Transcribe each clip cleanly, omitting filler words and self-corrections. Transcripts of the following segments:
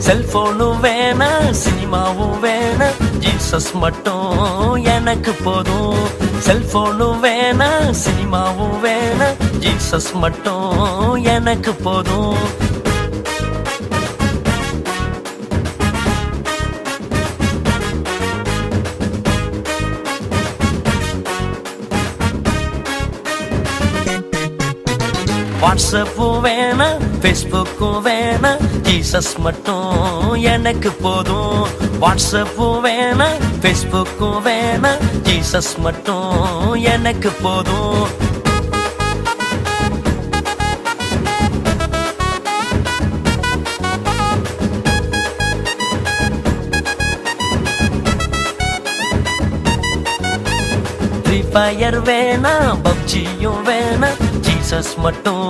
செல்போனும் வேணா சினிமாவும் வேணா ஜீசஸ் மட்டும் எனக்கு போதும். செல்போனும் வேணா சினிமாவும் வேணா ஜீசஸ் மட்டும் எனக்கு போதும். வாட்ஸ்அப்பும் வேணா ஃபேஸ்புக்கும் வேணா ஜீசஸ் மட்டும் எனக்கு போதும். வாட்ஸ்அப்பும் வேணா ஃபேஸ்புக்கும் வேணா ஜீசஸ் மட்டும் எனக்கு போதும். ஃப்ரீ ஃபயர் வேணா பப்ஜியும் வேணா ஜீசஸ் மட்டும்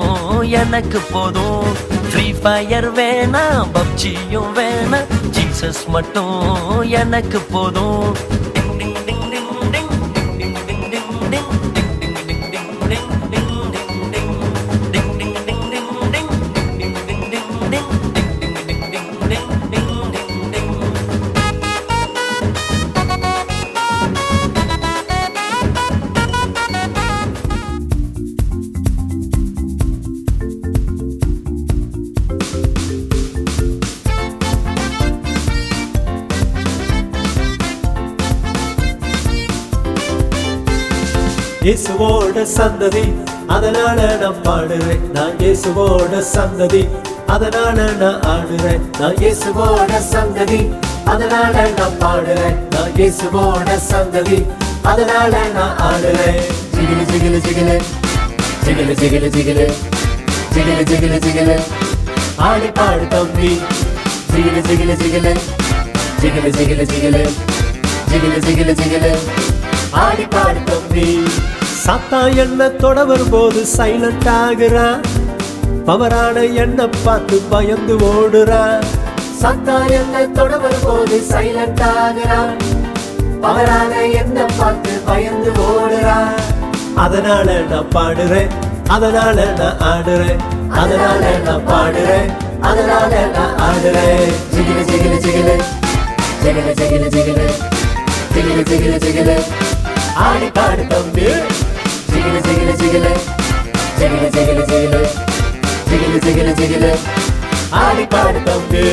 எனக்கு போதும். ஃப்ரீ ஃபயர் வேணா பப்ஜியும் வேணா ஜீசஸ் மட்டும் எனக்கு போதும். இயேசுவோட சந்ததி அதனால நான் பாடுறேன். நான் இயேசுவோட சந்ததி அதனால நான் ஆடுறேன். நான் இயேசுவோட சந்ததி அதனால நான் பாடுறேன். நான் இயேசுவோட சந்ததி அதனால நான் ஆடுறேன். ஜிகிலு ஜிகிலு ஜிகிலு ஜிகிலு ஜிகிலு ஜிகிலு ஜிகிலு ஜிகிலு ஜிகிலு ஆடி பாடு தம்பி. ஜிகிலு ஜிகிலு ஜிகிலு ஜிகிலு ஜிகிலு ஜிகிலு ஜிகிலு ஜிகிலு ஜிகிலு ஆடி பாடு தம்பி. சாத்தா என்ன தொட வரும்போது சைலண்ட் ஆகுறான். பவரான என்ன பார்த்து பயந்து ஓடுறான். சாத்தா என்ன தொட வரும்போது சைலண்ட் ஆகுறான். பவரான என்ன பார்த்து பயந்து ஓடுறான். அதனால நான் பாடுறேன். அதனால நான் ஆடுறேன். அதனால நான் பாடுறேன். அதனால நான் ஆடுறேன். ஜிகிலு ஜிகிலு ஜிகிலு ஜிகிலு ஜிகிலு ஜிகிலு ஜிகிலு ஜிகிலு ஜிகிலு ஆடி பாடு தம்பி. ஜிகிலு ஜிகிலு ஜிகிலு ஜிகிலு ஜிகிலு ஜிகிலு ஜிகிலு ஜிகிலு ஜிகிலு ஆடி பாடு தம்பி.